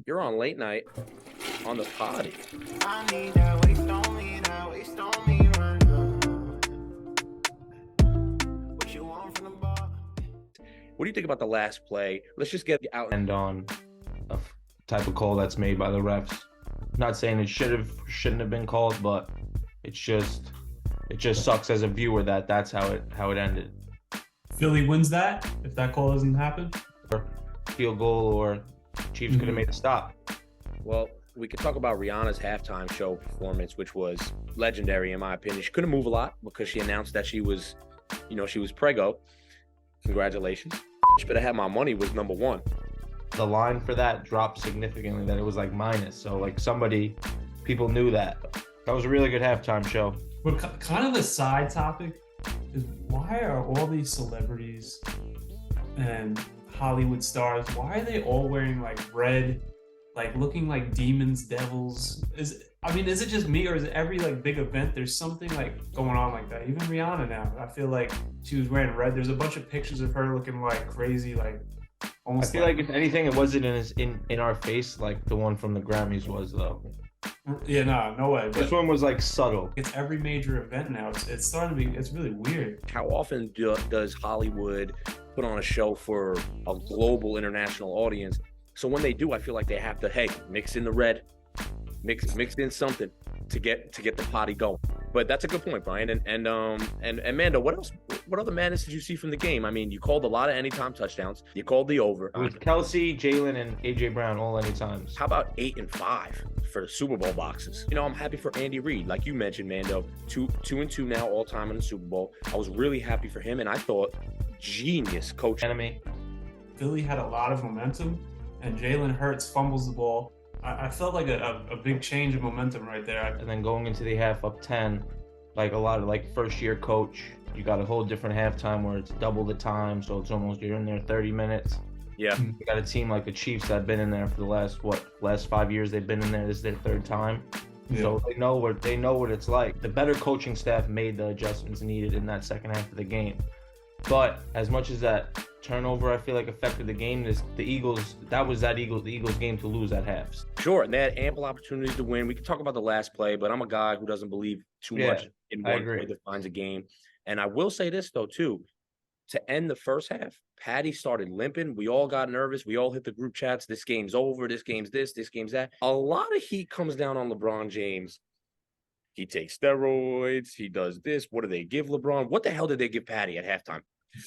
You're on late night on the Poddy. I need that waste on me, right now. What you want from the bar? What do you think about the last play? Let's just get out. And on a type of call that's made by the refs. Not saying it shouldn't have been called, but it just sucks as a viewer that that's how it ended. Philly wins that if that call doesn't happen. Field goal or Chiefs could have made a stop. Well, we could talk about Rihanna's halftime show performance, which was legendary in my opinion. She couldn't move a lot because she announced that she was preggo. Congratulations. But I had my money was number one. The line for that dropped significantly, that it was like minus. So like people knew that. That was a really good halftime show. But kind of a side topic is, why are all these celebrities and Hollywood stars, why are they all wearing like red, like looking like demons, devils? Is it just me, or is it every like big event there's something like going on like that? Even Rihanna now, I feel like she was wearing red. There's a bunch of pictures of her looking like crazy, like almost. I feel like if anything, it wasn't in our face like the one from the Grammys was though. Yeah, no way. This one was like subtle. It's every major event now. It's starting to be. It's really weird. How often does Hollywood put on a show for a global international audience? So when they do, I feel like they have to, mix in the red, mix in something to get the potty going. But that's a good point, Brian. And Mando, what else? What other madness did you see from the game? I mean, you called a lot of anytime touchdowns. You called the over. It was Kelsey, Jalen, and AJ Brown all anytimes. How about 8 and 5 for the Superbowl boxes? I'm happy for Andy Reid, like you mentioned, Mando. 2-2 now, all time in the Super Bowl. I was really happy for him, and I thought genius coach. Enemy. Philly had a lot of momentum, and Jalen Hurts fumbles the ball. I felt like a big change of momentum right there. And then going into the half up 10, like a lot of like first year coach, you got a whole different halftime where it's double the time. So it's almost, you're in there 30 minutes. Yeah. You got a team like the Chiefs that have been in there for the last 5 years. They've been in there. This is their third time. Yeah. So they know what it's like. The better coaching staff made the adjustments needed in that second half of the game. But as much as that turnover, I feel like affected the game, the Eagles game to lose at halves. Sure, and they had ample opportunities to win. We can talk about the last play, but I'm a guy who doesn't believe too much in one play that defines a game. And I will say this though too, to end the first half, Patty started limping. We all got nervous. We all hit the group chats. This game's over. This game's this game's that. A lot of heat comes down on LeBron James. He takes steroids. He does this. What do they give LeBron? What the hell did they give Patty at halftime?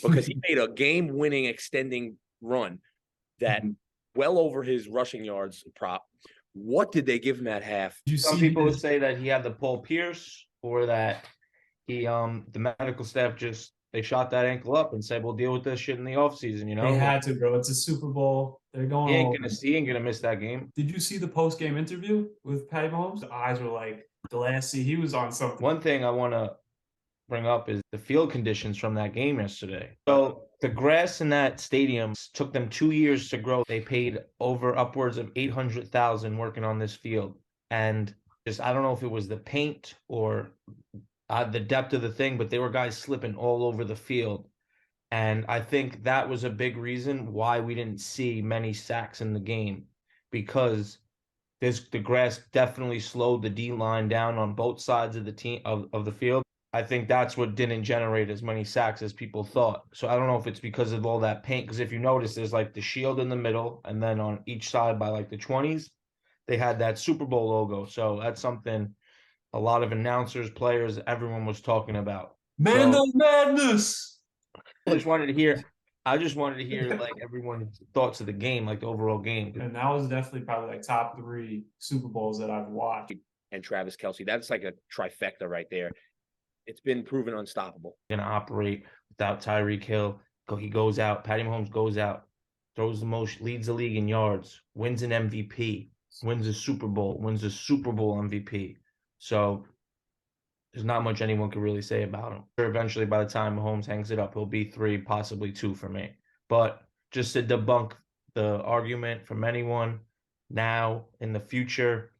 Because he made a game-winning extending run that well over his rushing yards prop. What did they give him at half? Some people would say that he had the Paul Pierce, or that he the medical staff they shot that ankle up and said, we'll deal with this shit in the offseason, They had to, bro. It's a Super Bowl. They're going. He ain't gonna miss that game. Did you see the post-game interview with Patty Mahomes? The eyes were like glassy. He was on something. One thing I want to bring up is the field conditions from that game yesterday. So the grass in that stadium took them 2 years to grow. They paid over upwards of $800,000 working on this field. And I don't know if it was the paint or the depth of the thing, but there were guys slipping all over the field. And I think that was a big reason why we didn't see many sacks in the game, because the grass definitely slowed the D line down on both sides of the team of the field. I think that's what didn't generate as many sacks as people thought. So I don't know if it's because of all that paint, because if you notice, there's like the shield in the middle, and then on each side by like the 20s, they had that Super Bowl logo. So that's something a lot of announcers, players, everyone was talking about. Mando's madness. I just wanted to hear like everyone's thoughts of the game, like the overall game. And that was definitely probably like top 3 Super Bowls that I've watched. And Travis Kelce, that's like a trifecta right there. It's been proven unstoppable. Going to operate without Tyreek Hill. He goes out. Patty Mahomes goes out, throws the most, leads the league in yards, wins an MVP, wins a Super Bowl, wins a Super Bowl MVP. So there's not much anyone can really say about him. Eventually, by the time Mahomes hangs it up, he'll be 3, possibly 2 for me. But just to debunk the argument from anyone now, in the future,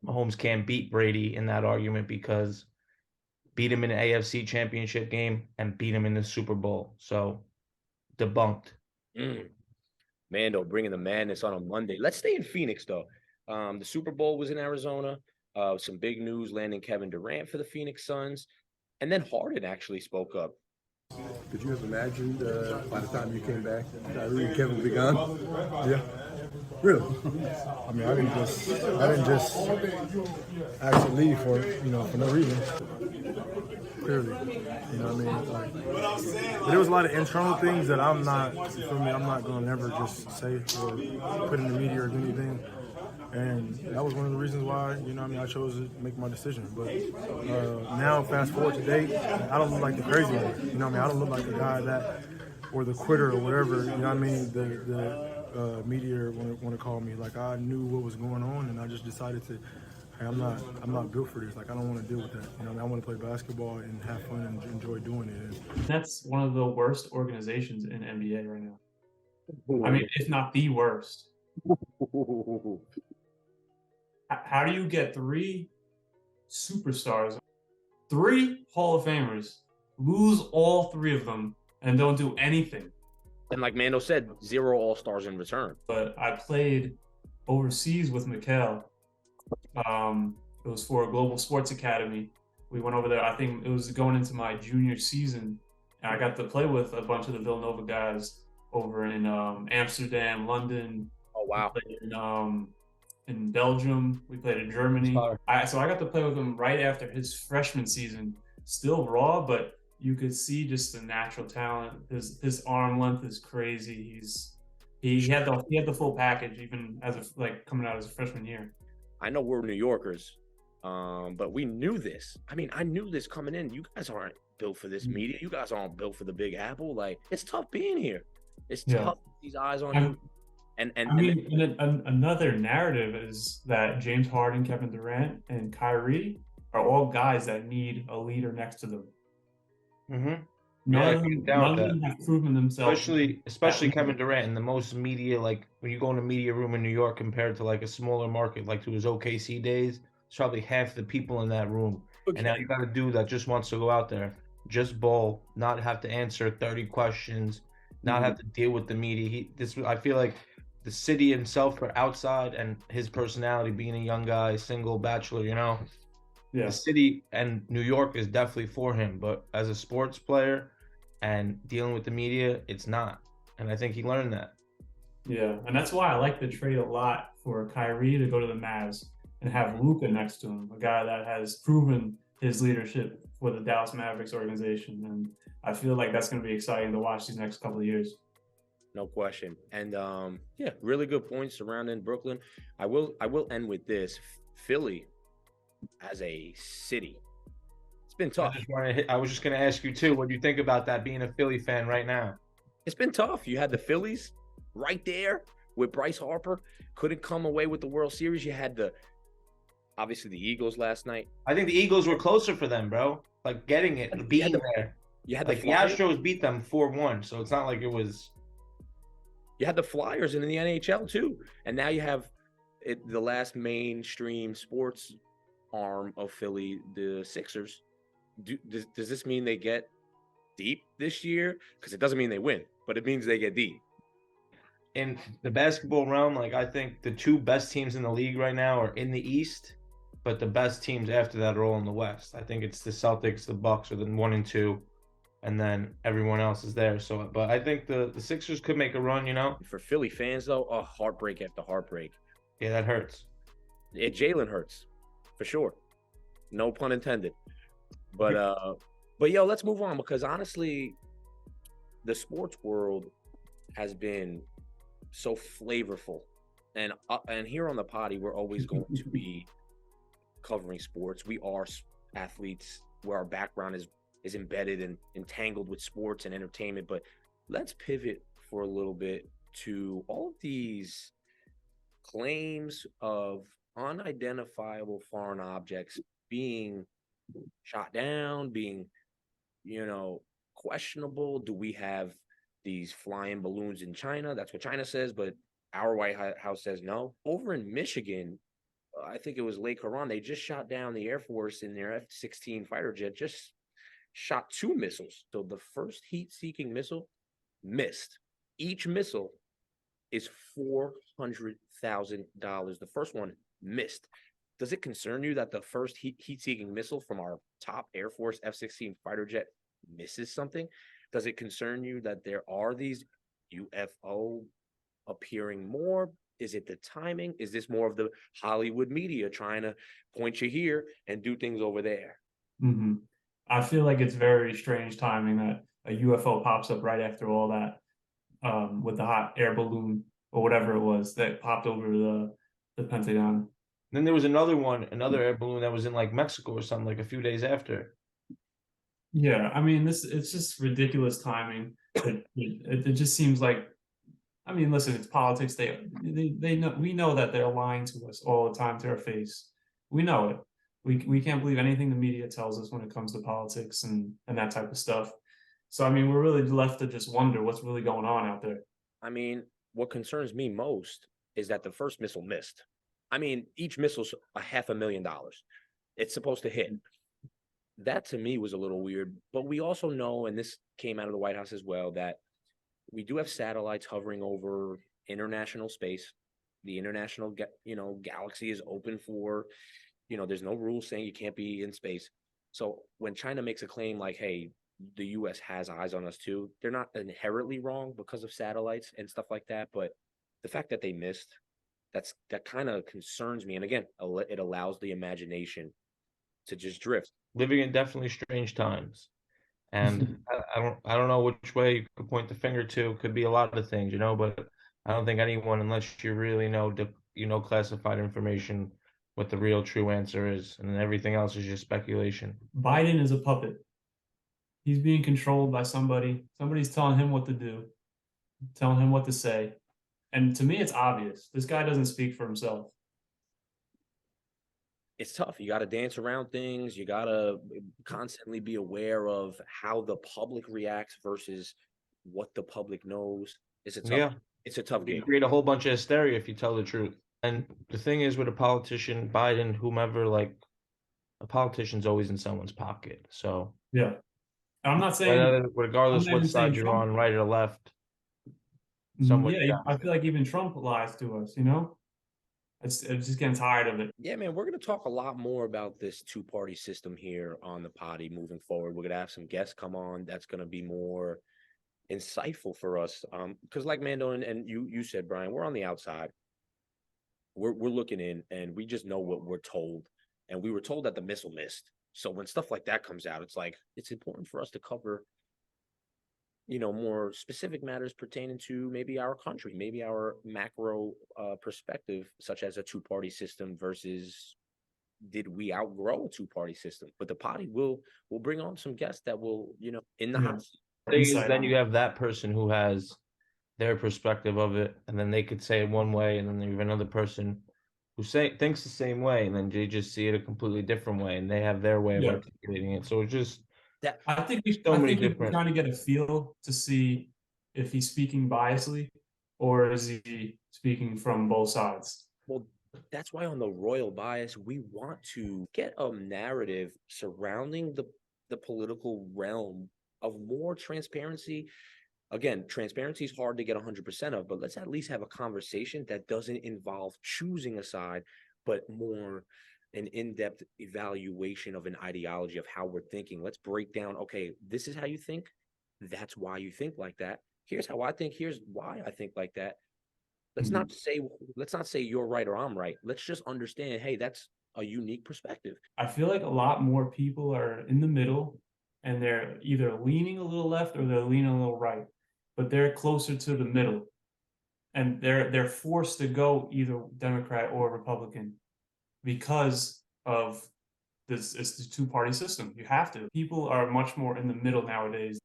Mahomes can't beat Brady in that argument, because beat him in an AFC championship game and beat him in the Super Bowl. So debunked. Mando bringing the madness on a Monday. Let's stay in Phoenix, though. The Super Bowl was in Arizona. Some big news landing Kevin Durant for the Phoenix Suns. And then Harden actually spoke up. Could you have imagined by the time you came back, Kyrie and Kevin would be gone? Yeah. Really? I mean, I didn't just actually leave for no reason. Clearly, you know what I mean? Like, there was a lot of internal things that I'm not gonna never just say or put in the media or do anything. And that was one of the reasons why, I chose to make my decision. But now, fast forward to date, I don't look like the crazy one. I don't look like the guy or the quitter or whatever, the media want to call me. Like, I knew what was going on, and I just decided to, hey, I'm not built for this. Like, I don't want to deal with that. I want to play basketball and have fun and enjoy doing it. That's one of the worst organizations in NBA right now. I mean, if not the worst. How do you get 3 superstars, 3 Hall of Famers, lose all 3 of them, and don't do anything? And like Mando said, 0 All-Stars in return. But I played overseas with Mikhail. It was for a Global Sports Academy. We went over there. I think it was going into my junior season, and I got to play with a bunch of the Villanova guys over in Amsterdam, London. Oh, wow. We played in Belgium. We played in Germany. So I got to play with him right after his freshman season. Still raw, but you could see just the natural talent. His arm length is crazy. He had the full package, even as coming out as a freshman year. I know we're New Yorkers, but we knew this. I mean, I knew this coming in. You guys aren't built for this media. You guys aren't built for the Big Apple. Like, it's tough being here. It's tough. These eyes on you. And another narrative is that James Harden, Kevin Durant, and Kyrie are all guys that need a leader next to them. Mm-hmm. None of them have proven themselves. Especially Kevin Durant in the most media, like when you go in a media room in New York compared to like a smaller market, like to his OKC days, it's probably half the people in that room. Okay. And now you got a dude that just wants to go out there, just bowl, not have to answer 30 questions, not have to deal with the media. I feel like the city himself for outside and his personality being a young guy, single, bachelor, the city and New York is definitely for him. But as a sports player and dealing with the media, it's not. And I think he learned that. Yeah, and that's why I like the trade a lot for Kyrie to go to the Mavs and have Luka next to him, a guy that has proven his leadership for the Dallas Mavericks organization. And I feel like that's going to be exciting to watch these next couple of years. No question. And really good points surrounding Brooklyn. I will end with this. Philly as a city, it's been tough. I was just going to ask you too, what do you think about that, being a Philly fan right now? It's been tough. You had the Phillies right there with Bryce Harper, couldn't come away with the World Series. You had obviously the Eagles last night. I think the Eagles were closer for them, bro. Like getting it, being there. You had the Astros beat them 4-1, so it's not like it was. You had the Flyers in the NHL too, and now you have the last mainstream sports arm of Philly, the Sixers. Does this mean they get deep this year? Because it doesn't mean they win, but it means they get deep. In the basketball realm, like I think the 2 best teams in the league right now are in the East, but the best teams after that are all in the West. I think it's the Celtics, the Bucks are the 1 and 2. And then everyone else is there. So, but I think the Sixers could make a run, For Philly fans, though, heartbreak after heartbreak. Yeah, that hurts. Jalen hurts, for sure. No pun intended. But yo, let's move on, because honestly, the sports world has been so flavorful. And here on the Poddy, we're always going to be covering sports. We are athletes where our background is embedded and entangled with sports and entertainment. But let's pivot for a little bit to all of these claims of unidentifiable foreign objects being shot down, being, questionable. Do we have these flying balloons in China? That's what China says, but our White House says no. Over in Michigan, I think it was Lake Huron, they just shot down the Air Force in their F-16 fighter jet, just shot 2 missiles. So the first heat-seeking missile missed. Each missile is $400,000. The first one missed. Does it concern you that the first heat-seeking missile from our top Air Force F-16 fighter jet misses something? Does it concern you that there are these UFO appearing more? Is it the timing? Is this more of the Hollywood media trying to point you here and do things over there? Mm-hmm. I feel like it's very strange timing that a UFO pops up right after all that, with the hot air balloon or whatever it was that popped over the Pentagon. Then there was another one, another air balloon that was in like Mexico or something, like a few days after. Yeah, I mean, it's just ridiculous timing. It just seems like, I mean, listen, it's politics. They know, we know that they're lying to us all the time to our face. We know it. We can't believe anything the media tells us when it comes to politics and that type of stuff. So I mean, we're really left to just wonder what's really going on out there. I mean, what concerns me most is that the first missile missed. I mean, each missile's $500,000. It's supposed to hit. That to me was a little weird, but we also know, and this came out of the White House as well, that we do have satellites hovering over international space. The international, galaxy is open for, there's no rules saying you can't be in space. So when China makes a claim like, hey, the US has eyes on us too, they're not inherently wrong because of satellites and stuff like that. But the fact that they missed, that kind of concerns me. And again, it allows the imagination to just drift. Living in definitely strange times. And I don't know which way you could point the finger to. Could be a lot of things, but I don't think anyone, unless you really know classified information, what the real true answer is, and then everything else is just speculation. Biden is a puppet. He's being controlled by somebody. Somebody's telling him what to do, telling him what to say. And to me, it's obvious. This guy doesn't speak for himself. It's tough. You got to dance around things. You got to constantly be aware of how the public reacts versus what the public knows. It's a tough game. You create a whole bunch of hysteria if you tell the truth. And the thing is with a politician, Biden, whomever, like, a politician's always in someone's pocket. So yeah, I'm not saying regardless what side you're on, right or left. Yeah, I feel like even Trump lies to us. It's just getting tired of it. Yeah, man, we're going to talk a lot more about this two-party system here on the Poddy moving forward. We're going to have some guests come on that's going to be more insightful for us. Because like Mando and you said, Brian, we're on the outside. We're looking in, and we just know what we're told. And we were told that the missile missed. So when stuff like that comes out, it's like, it's important for us to cover, more specific matters pertaining to maybe our country, maybe our macro perspective, such as a two-party system versus did we outgrow a two-party system? But the Poddy will bring on some guests that will, in the house. Then you have that person who has their perspective of it, and then they could say it one way, and then you have another person who thinks the same way, and then they just see it a completely different way, and they have their way of articulating it. So it's just I think we're trying to get a feel to see if he's speaking biasly or is he speaking from both sides. Well, that's why on the royal bias, we want to get a narrative surrounding the political realm of more transparency. Again, transparency is hard to get 100% of, but let's at least have a conversation that doesn't involve choosing a side, but more an in-depth evaluation of an ideology of how we're thinking. Let's break down, okay, this is how you think. That's why you think like that. Here's how I think. Here's why I think like that. Let's not say you're right or I'm right. Let's just understand, hey, that's a unique perspective. I feel like a lot more people are in the middle and they're either leaning a little left or they're leaning a little right, but they're closer to the middle. And they're forced to go either Democrat or Republican because of this. It's the two-party system. You have to. People are much more in the middle nowadays.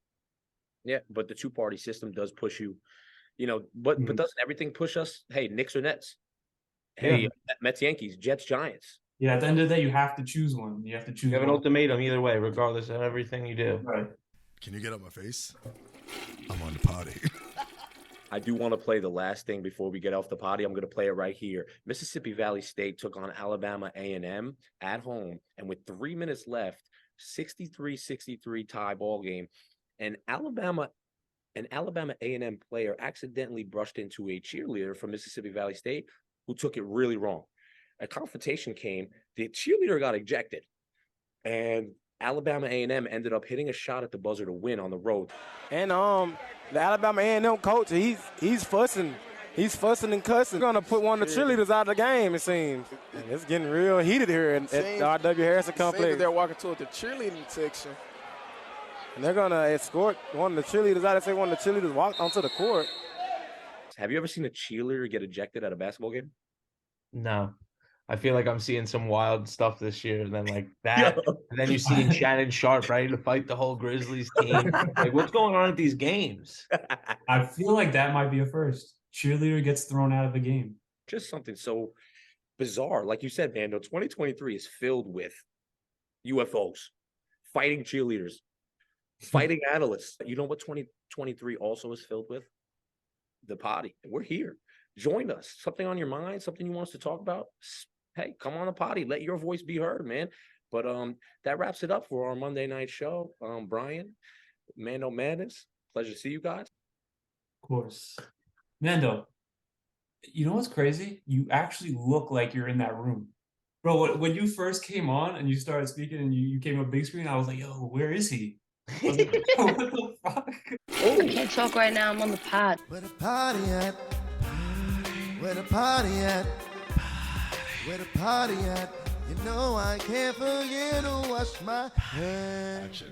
Yeah, but the two-party system does push you, but doesn't everything push us? Hey, Knicks or Nets? Hey, Mets, Yankees, Jets, Giants. Yeah, at the end of the day, you have to choose one. You have to choose. You have an ultimatum either way, regardless of everything you do. Right. Can you get up my face? I'm on the Poddy. I do want to play the last thing before we get off the Poddy. I'm going to play it right here. Mississippi Valley State took on Alabama A&M at home, and with 3 minutes left, 63-63 tie ball game. And Alabama an Alabama A&M player accidentally brushed into a cheerleader from Mississippi Valley State who took it really wrong. A confrontation came. The cheerleader got ejected, and Alabama A&M ended up hitting a shot at the buzzer to win on the road. And the Alabama A&M coach, he's fussing. He's fussing and cussing. Going to put one of the cheerleaders out of the game, it seems. And it's getting real heated here at the R.W. Harrison complex. They're walking toward the cheerleading section. And they're going to escort one of the cheerleaders out. They say one of the cheerleaders walked onto the court. Have you ever seen a cheerleader get ejected at a basketball game? No. I feel like I'm seeing some wild stuff this year, and then like that, and then you're seeing Shannon Sharp ready to fight the whole Grizzlies team. Like, what's going on at these games? I feel like that might be a first. Cheerleader gets thrown out of the game. Just something so bizarre. Like you said, Mando, 2023 is filled with UFOs, fighting cheerleaders, fighting analysts. You know what 2023 also is filled with? The Poddy. We're here. Join us. Something on your mind, something you want us to talk about? Hey, come on the Poddy. Let your voice be heard, man. But that wraps it up for our Monday night show. Brian, Mando Madness, pleasure to see you guys. Of course. Mando, you know what's crazy? You actually look like you're in that room. Bro, when you first came on and you started speaking and you came up big screen, I was like, yo, where is he? I was like, what the fuck? I can't talk right now. I'm on the pod. Where the party at? Where the party at? Where the party at? You know I can't forget to wash my hands.